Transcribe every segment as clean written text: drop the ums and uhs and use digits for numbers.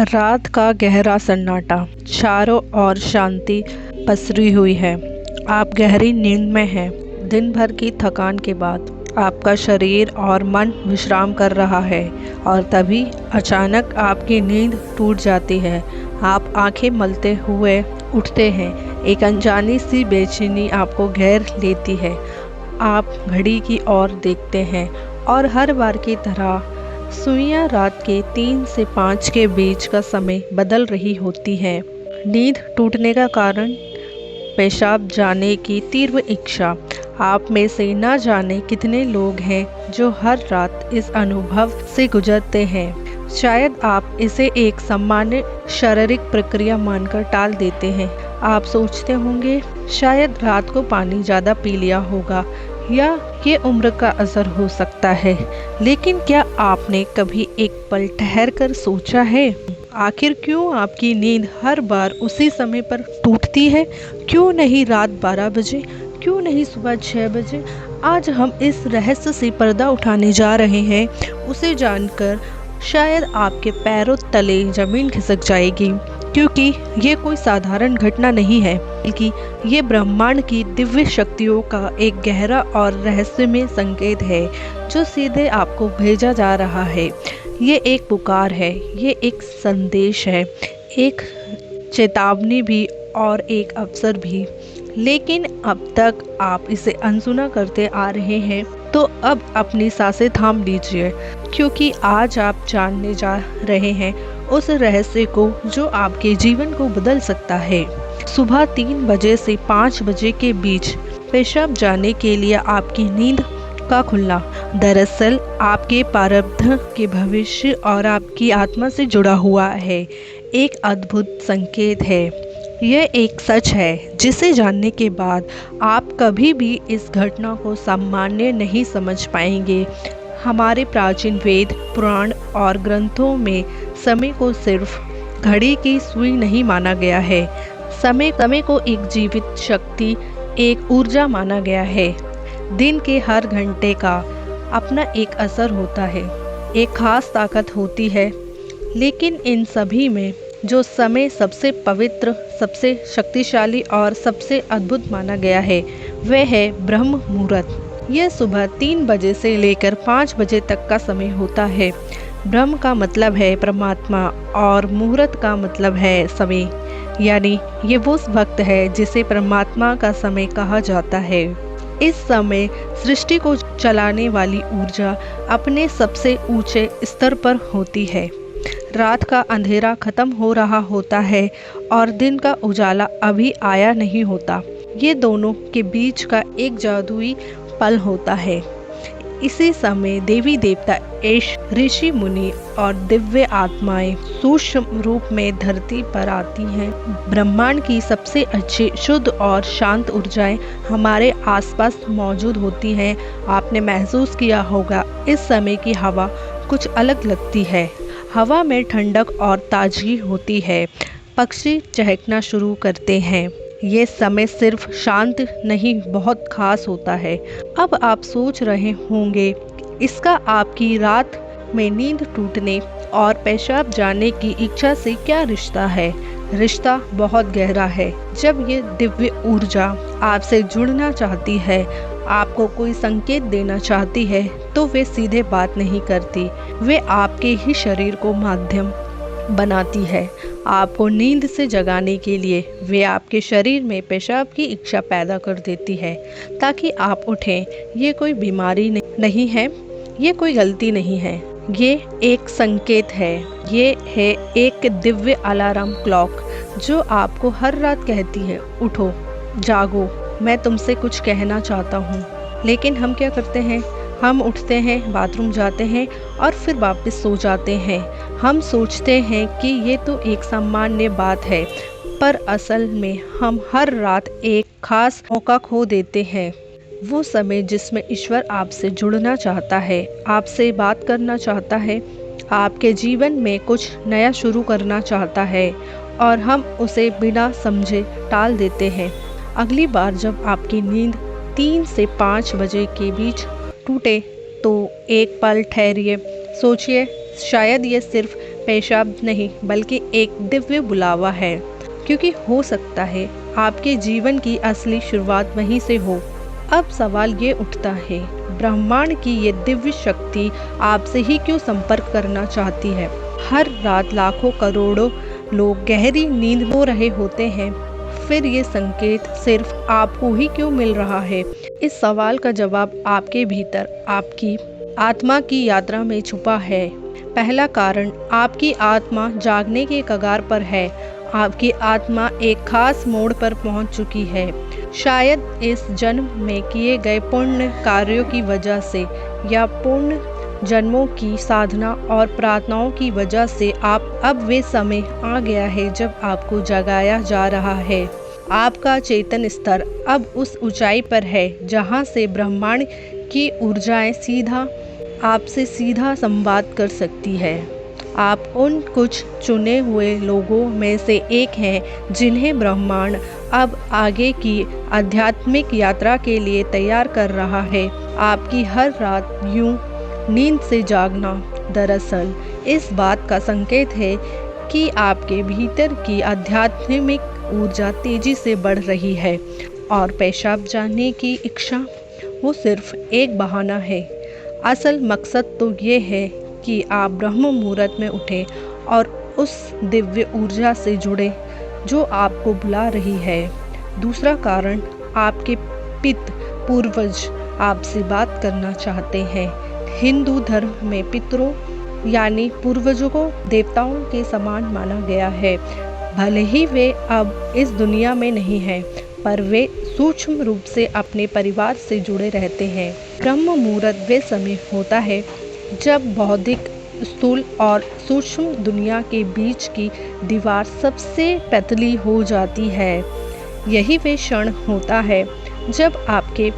रात का गहरा सन्नाटा, चारों ओर शांति पसरी हुई है। आप गहरी नींद में हैं। दिन भर की थकान के बाद आपका शरीर और मन विश्राम कर रहा है और तभी अचानक आपकी नींद टूट जाती है। आप आंखें मलते हुए उठते हैं। एक अनजानी सी बेचैनी आपको घेर लेती है। आप घड़ी की ओर देखते हैं और हर बार की तरह सुइयां रात के 3 से 5 के बीच का समय बदल रही होती है। नींद टूटने का कारण पेशाब जाने की तीव्र इच्छा। आप में से न जाने कितने लोग हैं जो हर रात इस अनुभव से गुजरते हैं। शायद आप इसे एक सामान्य शारीरिक प्रक्रिया मानकर टाल देते हैं। आप सोचते होंगे शायद रात को पानी ज़्यादा पी लिया होगा या ये उम्र का असर हो सकता है। लेकिन क्या आपने कभी एक पल ठहर कर सोचा है आखिर क्यों आपकी नींद हर बार उसी समय पर टूटती है? क्यों नहीं रात 12 बजे, क्यों नहीं सुबह 6 बजे? आज हम इस रहस्य से पर्दा उठाने जा रहे हैं। उसे जानकर शायद आपके पैरों तले जमीन खिसक जाएगी, क्योंकि ये कोई साधारण घटना नहीं है, बल्कि ये ब्रह्मांड की दिव्य शक्तियों का एक गहरा और रहस्यमय संकेत है जो सीधे आपको भेजा जा रहा है। ये एक पुकार है, ये एक संदेश है, एक चेतावनी भी और एक अवसर भी। लेकिन अब तक आप इसे अनसुना करते आ रहे हैं, तो अब अपनी सांसें थाम लीजिए, क्योंकि आज आप जानने जा रहे हैं उस रहस्य को जो आपके जीवन को बदल सकता है। सुबह 3 बजे से 5 बजे के बीच पेशाब जाने के लिए आपकी नींद का खुलना दरअसल आपके प्रारब्ध के भविष्य और आपकी आत्मा से जुड़ा हुआ है। एक अद्भुत संकेत है। यह एक सच है जिसे जानने के बाद आप कभी भी इस घटना को सामान्य नहीं समझ पाएंगे। हमारे प्राचीन वेद, पुराण और ग्रंथों में समय को सिर्फ घड़ी की सुई नहीं माना गया है। समय को एक जीवित शक्ति, एक ऊर्जा माना गया है। दिन के हर घंटे का अपना एक असर होता है, एक खास ताकत होती है। लेकिन इन सभी में जो समय सबसे पवित्र, सबसे शक्तिशाली और सबसे अद्भुत माना गया है, वह है ब्रह्म मुहूर्त। यह सुबह 3 बजे से लेकर 5 बजे तक का समय होता है। ब्रह्म का मतलब है परमात्मा और मुहूर्त का मतलब है समय, यानी ये वो वक्त है जिसे परमात्मा का समय कहा जाता है। इस समय सृष्टि को चलाने वाली ऊर्जा अपने सबसे ऊंचे स्तर पर होती है। रात का अंधेरा खत्म हो रहा होता है और दिन का उजाला अभी आया नहीं होता। ये दोनों के बीच का एक जादुई पल होता है। इसी समय देवी देवता, ऋषि मुनि और दिव्य आत्माएं सूक्ष्म रूप में धरती पर आती हैं। ब्रह्मांड की सबसे अच्छी, शुद्ध और शांत ऊर्जाएं हमारे आसपास मौजूद होती हैं। आपने महसूस किया होगा इस समय की हवा कुछ अलग लगती है। हवा में ठंडक और ताजगी होती है। पक्षी चहकना शुरू करते हैं। ये समय सिर्फ शांत नहीं, बहुत खास होता है। अब आप सोच रहे होंगे इसका आपकी रात में नींद टूटने और पेशाब जाने की इच्छा से क्या रिश्ता है? रिश्ता बहुत गहरा है। जब ये दिव्य ऊर्जा आपसे जुड़ना चाहती है, आपको कोई संकेत देना चाहती है, तो वे सीधे बात नहीं करती। वे आपके ही शरीर को माध्यम बनाती है। आपको नींद से जगाने के लिए वे आपके शरीर में पेशाब की इच्छा पैदा कर देती है ताकि आप उठें। ये कोई बीमारी नहीं है, ये कोई गलती नहीं है, ये एक संकेत है। ये है एक दिव्य अलार्म क्लॉक जो आपको हर रात कहती है, उठो, जागो, मैं तुमसे कुछ कहना चाहता हूँ। लेकिन हम क्या करते हैं? हम उठते हैं, बाथरूम जाते हैं और फिर वापस सो जाते हैं। हम सोचते हैं कि ये तो एक सामान्य बात है, पर असल में हम हर रात एक खास मौका खो देते हैं। वो समय जिसमें ईश्वर आपसे जुड़ना चाहता है, आपसे बात करना चाहता है, आपके जीवन में कुछ नया शुरू करना चाहता है, और हम उसे बिना समझे टाल देते हैं। अगली बार जब आपकी नींद 3 से 5 बजे के बीच टूटे तो एक पल ठहरिए, सोचिए, शायद ये सिर्फ पेशाब नहीं बल्कि एक दिव्य बुलावा है, क्योंकि हो सकता है आपके जीवन की असली शुरुआत वहीं से हो। अब सवाल ये उठता है, ब्रह्मांड की ये दिव्य शक्ति आपसे ही क्यों संपर्क करना चाहती है? हर रात लाखों करोड़ों लोग गहरी नींद हो रहे होते हैं, फिर ये संकेत सिर्फ आपको ही क्यों मिल रहा है? इस सवाल का जवाब आपके भीतर आपकी आत्मा की यात्रा में छुपा है। पहला कारण, आपकी आत्मा जागने के कगार पर है। आपकी आत्मा एक खास मोड़ पर पहुंच चुकी है। शायद इस जन्म में किए गए पुण्य कार्यों की वजह से या पुण्य जन्मों की साधना और प्रार्थनाओं की वजह से आप अब वे समय आ गया है जब आपको जगाया जा रहा है। आपका चेतन स्तर अब उस ऊंचाई पर है जहां से ब्रह्मांड की ऊर्जाएं सीधा आपसे सीधा संवाद कर सकती है। आप उन कुछ चुने हुए लोगों में से एक हैं जिन्हें ब्रह्मांड अब आगे की आध्यात्मिक यात्रा के लिए तैयार कर रहा है। आपकी हर रात यूं नींद से जागना दरअसल इस बात का संकेत है कि आपके भीतर की आध्यात्मिक ऊर्जा तेजी से बढ़ रही है और पेशाब जाने की इच्छा वो सिर्फ एक बहाना है। असल मकसद तो ये है कि आप ब्रह्म मुहूर्त में उठें और उस दिव्य ऊर्जा से जुड़े जो आपको बुला रही है। दूसरा कारण, आपके पूर्वज आपसे बात करना चाहते हैं। हिंदू धर्म में पितरों यानी पूर्वजों को देवताओं के समान माना गया है। भले ही वे अब इस दुनिया में नहीं हैं, पर वे सूक्ष्म रूप से अपने परिवार से जुड़े रहते हैं। ब्रह्म मुहूर्त वे समय होता है जब बौद्धिक, स्थूल और सूक्ष्म दुनिया के बीच की दीवार सबसे पतली हो जाती है। यही वे क्षण होता है जब आपके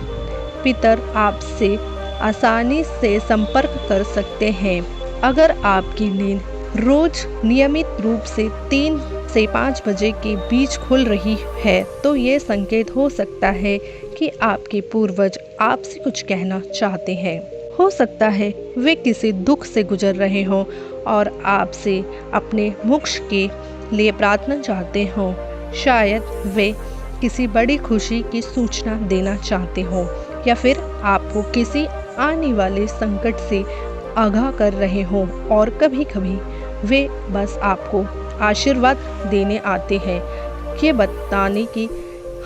पितर आपसे आसानी से संपर्क कर सकते हैं। अगर आपकी नींद रोज नियमित रूप से 3 से 5 बजे के बीच खुल रही है तो ये संकेत हो सकता है कि आपके पूर्वज आपसे कुछ कहना चाहते हैं। हो सकता है वे किसी दुख से गुजर रहे हों और आपसे अपने मोक्ष के लिए प्रार्थना चाहते हों। शायद वे किसी बड़ी खुशी की सूचना देना चाहते हों या फिर आपको किसी आने वाले संकट से आगाह कर रहे हों और कभी कभी वे बस आपको आशीर्वाद देने आते हैं, ये बताने कि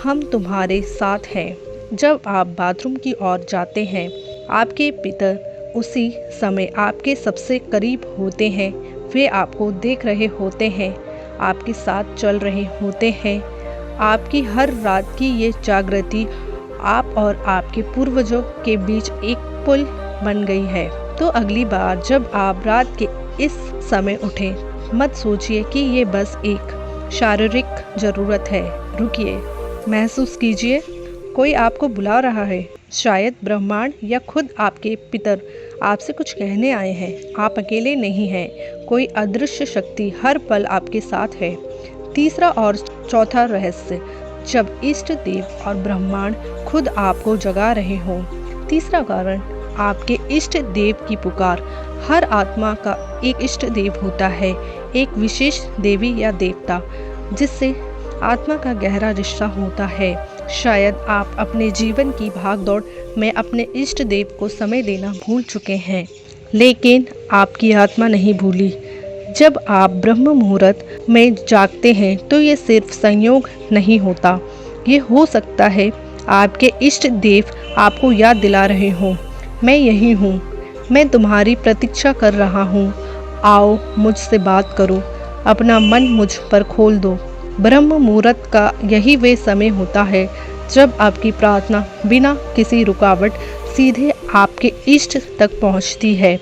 हम तुम्हारे साथ हैं। जब आप बाथरूम की ओर जाते हैं, आपके पितर उसी समय आपके सबसे करीब होते हैं। वे आपको देख रहे होते हैं, आपके साथ चल रहे होते हैं। आपकी हर रात की ये जागृति आप और आपके पूर्वजों के बीच एक पुल बन गई है। तो अगली बार जब आप रात के इस समय उठें, मत सोचिए कि ये बस एक शारीरिक ज़रूरत है। रुकिए, महसूस कीजिए, कोई आपको बुला रहा है। शायद ब्रह्मांड या खुद आपके पितर आपसे कुछ कहने आए हैं। आप अकेले नहीं हैं, कोई अदृश्य शक्ति हर पल आपके साथ है। तीसरा और चौथा रहस्य, जब इष्ट देव और ब्रह्मांड खुद आपको जगा रहे हों। तीसरा कारण, आपके इष्ट देव की पुकार। हर आत्मा का एक इष्ट देव होता है, एक विशेष देवी या देवता जिससे आत्मा का गहरा रिश्ता होता है। शायद आप अपने जीवन की भागदौड़ में अपने इष्ट देव को समय देना भूल चुके हैं, लेकिन आपकी आत्मा नहीं भूली। जब आप ब्रह्म मुहूर्त में जागते हैं तो ये सिर्फ संयोग नहीं होता, ये हो सकता है आपके इष्ट देव आपको याद दिला रहे हों, मैं यही हूँ, मैं तुम्हारी प्रतीक्षा कर रहा हूँ, आओ मुझसे बात करो, अपना मन मुझ पर खोल दो। ब्रह्म मुहूर्त का यही वे समय होता है जब आपकी प्रार्थना बिना किसी रुकावट सीधे आपके इष्ट तक पहुँचती है।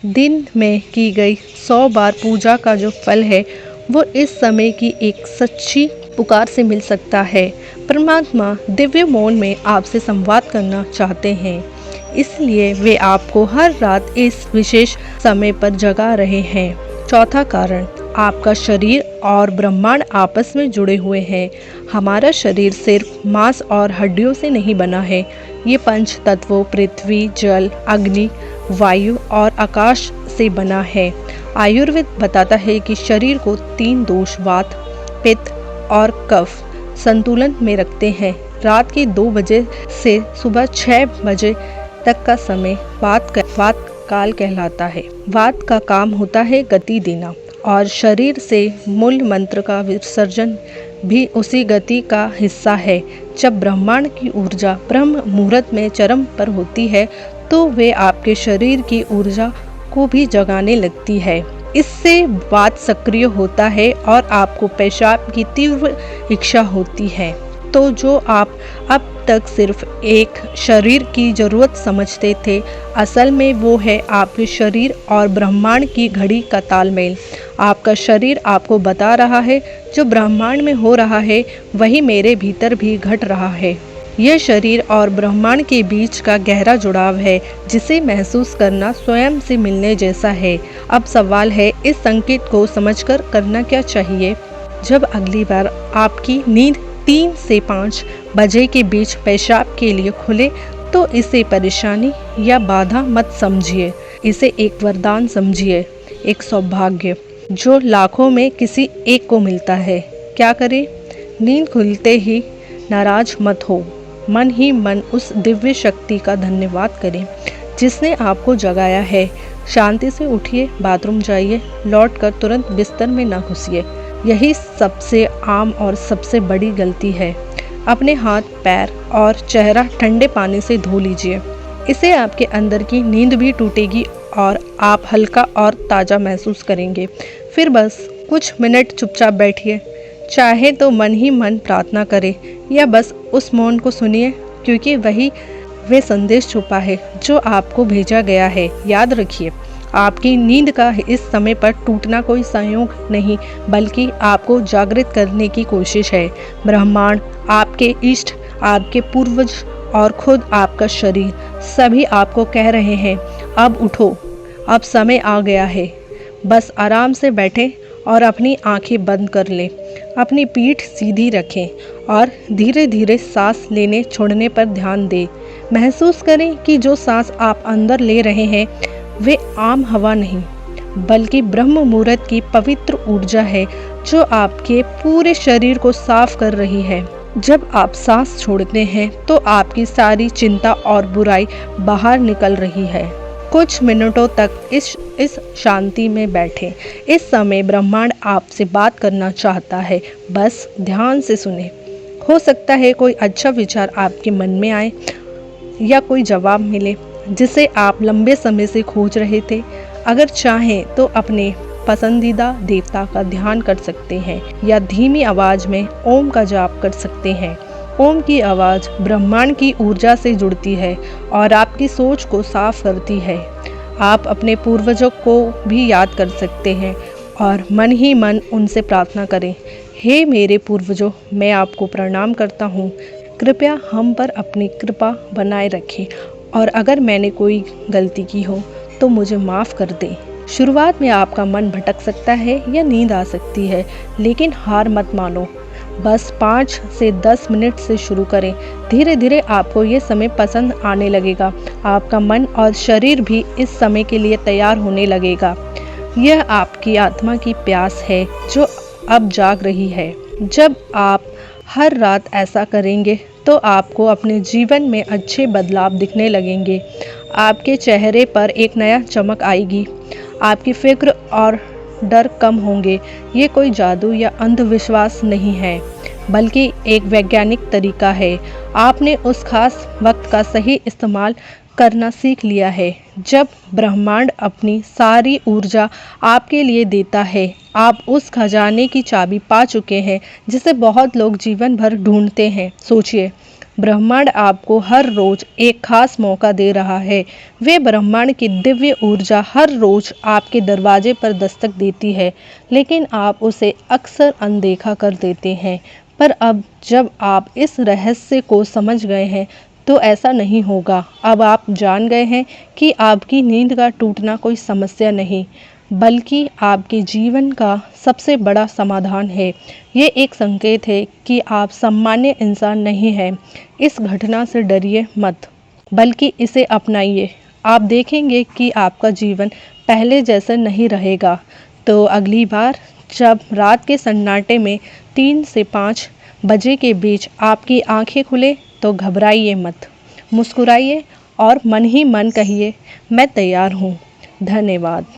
दिन में की गई 100 बार पूजा का जो फल है वो इस समय की एक सच्ची पुकार से मिल सकता है। परमात्मा दिव्य मौन में आपसे संवाद करना चाहते हैं, इसलिए वे आपको हर रात इस विशेष समय पर जगा रहे हैं। चौथा कारण, आपका शरीर और ब्रह्मांड आपस में जुड़े हुए हैं। हमारा शरीर सिर्फ मांस और हड्डियों से नहीं बना है, ये 5 तत्वों पृथ्वी, जल, अग्नि, वायु और आकाश से बना है। आयुर्वेद बताता है कि शरीर को 3 दोष वात, पित्त और कफ संतुलन में रखते हैं। रात के 2 बजे से सुबह 6 बजे तक का समय वात काल कहलाता है। वात का काम होता है गति देना और शरीर से मूल मंत्र का विसर्जन भी उसी गति का हिस्सा है। जब ब्रह्मांड की ऊर्जा ब्रह्म मुहूर्त में चरम पर होती है तो वे आपके शरीर की ऊर्जा को भी जगाने लगती है। इससे वात सक्रिय होता है और आपको पेशाब की तीव्र इच्छा होती है। तो जो आप अब तक सिर्फ एक शरीर की जरूरत समझते थे, असल में वो है आपके शरीर और ब्रह्मांड की घड़ी का तालमेल। आपका शरीर आपको बता रहा है जो ब्रह्मांड में हो रहा है वही मेरे भीतर भी घट रहा है। यह शरीर और ब्रह्मांड के बीच का गहरा जुड़ाव है जिसे महसूस करना स्वयं से मिलने जैसा है। अब सवाल है, इस संकेत को समझकर करना क्या चाहिए। जब अगली बार आपकी नींद 3 से 5 बजे के बीच पेशाब के लिए खुले तो इसे परेशानी या बाधा मत समझिए, इसे एक वरदान समझिए, एक सौभाग्य जो लाखों में किसी एक को मिलता है। क्या करें? नींद खुलते ही नाराज मत हो, मन ही मन उस दिव्य शक्ति का धन्यवाद करें जिसने आपको जगाया है। शांति से उठिए, बाथरूम जाइए, लौटकर तुरंत बिस्तर में न घुसिए। यही सबसे आम और सबसे बड़ी गलती है। अपने हाथ, पैर और चेहरा ठंडे पानी से धो लीजिए। इससे आपके अंदर की नींद भी टूटेगी और आप हल्का और ताज़ा महसूस करेंगे। फिर बस कुछ मिनट चुपचाप बैठिए, चाहे तो मन ही मन प्रार्थना करें या बस उस मौन को सुनिए, क्योंकि वही वे संदेश छुपा है जो आपको भेजा गया है। याद रखिए, आपकी नींद का इस समय पर टूटना कोई संयोग नहीं, बल्कि आपको जागृत करने की कोशिश है। ब्रह्मांड, आपके इष्ट, आपके पूर्वज और खुद आपका शरीर सभी आपको कह रहे हैं, अब उठो, अब समय आ गया है। बस आराम से बैठें और अपनी आंखें बंद कर लें। अपनी पीठ सीधी रखें और धीरे धीरे सांस लेने छोड़ने पर ध्यान दें। महसूस करें कि जो सांस आप अंदर ले रहे हैं वे आम हवा नहीं, बल्कि ब्रह्म मुहूर्त की पवित्र ऊर्जा है जो आपके पूरे शरीर को साफ कर रही है। जब आप सांस छोड़ते हैं तो आपकी सारी चिंता और बुराई बाहर निकल रही है। कुछ मिनटों तक इस शांति में बैठें। इस समय ब्रह्मांड आपसे बात करना चाहता है, बस ध्यान से सुने। हो सकता है कोई अच्छा विचार आपके मन में आए या कोई जवाब मिले जिसे आप लंबे समय से खोज रहे थे। अगर चाहें तो अपने पसंदीदा देवता का ध्यान कर सकते हैं या धीमी आवाज में ओम का जाप कर सकते हैं। ओम की आवाज़ ब्रह्मांड की ऊर्जा से जुड़ती है और आपकी सोच को साफ करती है। आप अपने पूर्वजों को भी याद कर सकते हैं और मन ही मन उनसे प्रार्थना करें, हे मेरे पूर्वजों, मैं आपको प्रणाम करता हूँ। कृपया हम पर अपनी कृपा बनाए रखें और अगर मैंने कोई गलती की हो तो मुझे माफ़ कर दें। शुरुआत में आपका मन भटक सकता है या नींद आ सकती है, लेकिन हार मत मानो। बस 5 से 10 मिनट से शुरू करें। धीरे धीरे आपको ये समय पसंद आने लगेगा। आपका मन और शरीर भी इस समय के लिए तैयार होने लगेगा। यह आपकी आत्मा की प्यास है जो अब जाग रही है। जब आप हर रात ऐसा करेंगे तो आपको अपने जीवन में अच्छे बदलाव दिखने लगेंगे। आपके चेहरे पर एक नया चमक आएगी। आपकी फिक्र और डर कम होंगे। ये कोई जादू या अंधविश्वास नहीं है, बल्कि एक वैज्ञानिक तरीका है। आपने उस खास वक्त का सही इस्तेमाल करना सीख लिया है जब ब्रह्मांड अपनी सारी ऊर्जा आपके लिए देता है। आप उस खजाने की चाबी पा चुके हैं जिसे बहुत लोग जीवन भर ढूंढते हैं। सोचिए, ब्रह्मांड आपको हर रोज एक खास मौका दे रहा है। वे ब्रह्मांड की दिव्य ऊर्जा हर रोज आपके दरवाजे पर दस्तक देती है, लेकिन आप उसे अक्सर अनदेखा कर देते हैं। पर अब जब आप इस रहस्य को समझ गए हैं तो ऐसा नहीं होगा। अब आप जान गए हैं कि आपकी नींद का टूटना कोई समस्या नहीं, बल्कि आपके जीवन का सबसे बड़ा समाधान है। ये एक संकेत है कि आप सामान्य इंसान नहीं हैं। इस घटना से डरिए मत, बल्कि इसे अपनाइए। आप देखेंगे कि आपका जीवन पहले जैसा नहीं रहेगा। तो अगली बार जब रात के सन्नाटे में 3 से 5 बजे के बीच आपकी आंखें खुले तो घबराइए मत, मुस्कुराइए और मन ही मन कहिए, मैं तैयार हूँ। धन्यवाद।